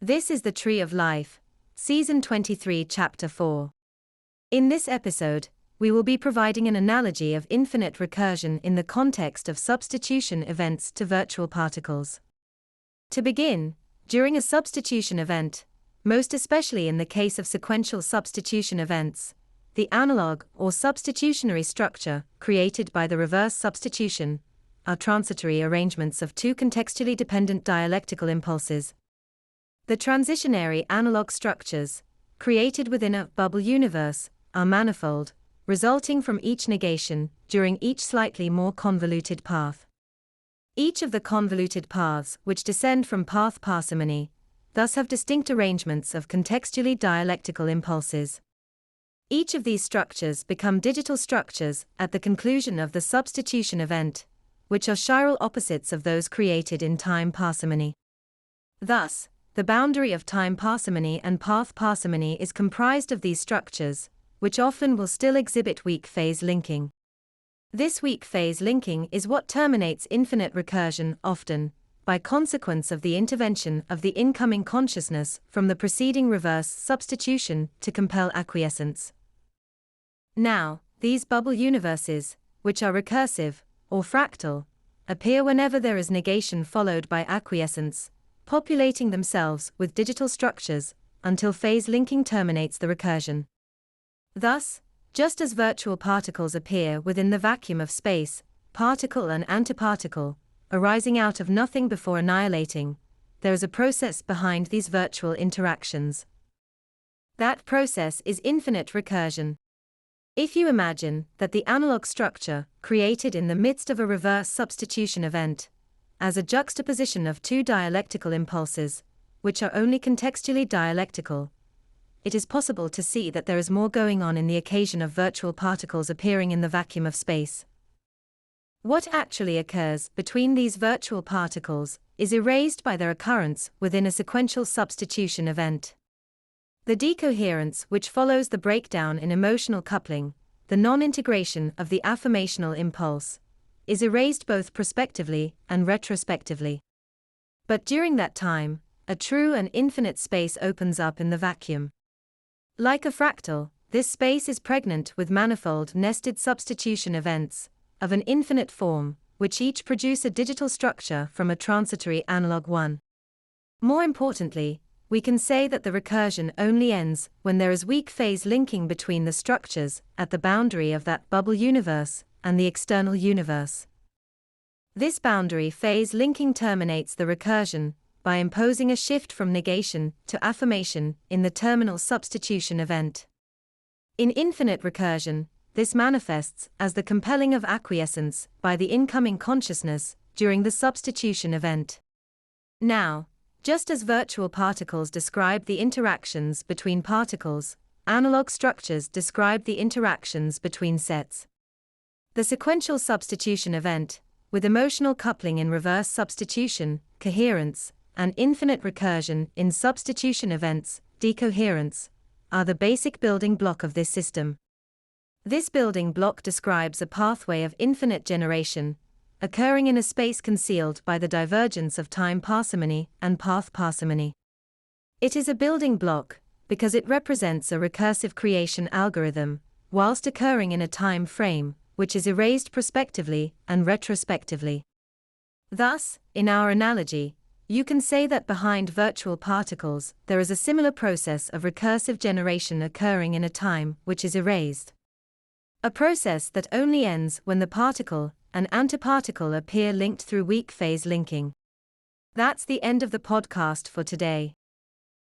This is the Tree of Life, Season 23, Chapter 4. In this episode, we will be providing an analogy of infinite recursion in the context of substitution events to virtual particles. To begin, during a substitution event, most especially in the case of sequential substitution events, the analog or substitutionary structure created by the reverse substitution are transitory arrangements of two contextually dependent dialectical impulses. The transitionary analog structures, created within a bubble universe, are manifold, resulting from each negation during each slightly more convoluted path. Each of the convoluted paths which descend from path parsimony thus have distinct arrangements of contextually dialectical impulses. Each of these structures become digital structures at the conclusion of the substitution event, which are chiral opposites of those created in time parsimony. Thus, the boundary of time parsimony and path parsimony is comprised of these structures, which often will still exhibit weak phase linking. This weak phase linking is what terminates infinite recursion, often by consequence of the intervention of the incoming consciousness from the preceding reverse substitution to compel acquiescence. Now, these bubble universes, which are recursive, or fractal, appear whenever there is negation followed by acquiescence, populating themselves with digital structures until phase linking terminates the recursion. Thus, just as virtual particles appear within the vacuum of space, particle and antiparticle, arising out of nothing before annihilating, there is a process behind these virtual interactions. That process is infinite recursion. If you imagine that the analog structure, created in the midst of a reverse substitution event, as a juxtaposition of two dialectical impulses, which are only contextually dialectical, it is possible to see that there is more going on in the occasion of virtual particles appearing in the vacuum of space. What actually occurs between these virtual particles is erased by their occurrence within a sequential substitution event. The decoherence which follows the breakdown in emotional coupling, the non-integration of the affirmational impulse, is erased both prospectively and retrospectively. But during that time, a true and infinite space opens up in the vacuum. Like a fractal, this space is pregnant with manifold nested substitution events, of an infinite form, which each produce a digital structure from a transitory analog one. More importantly, we can say that the recursion only ends when there is weak phase linking between the structures at the boundary of that bubble universe and the external universe. This boundary phase linking terminates the recursion by imposing a shift from negation to affirmation in the terminal substitution event. In infinite recursion, this manifests as the compelling of acquiescence by the incoming consciousness during the substitution event. Now, just as virtual particles describe the interactions between particles, analog structures describe the interactions between sets. The sequential substitution event, with emotional coupling in reverse substitution, coherence, and infinite recursion in substitution events, decoherence, are the basic building block of this system. This building block describes a pathway of infinite generation, occurring in a space concealed by the divergence of time parsimony and path parsimony. It is a building block because it represents a recursive creation algorithm, whilst occurring in a time frame which is erased prospectively and retrospectively. Thus, in our analogy, you can say that behind virtual particles there is a similar process of recursive generation occurring in a time which is erased. A process that only ends when the particle and antiparticle appear linked through weak phase linking. That's the end of the podcast for today.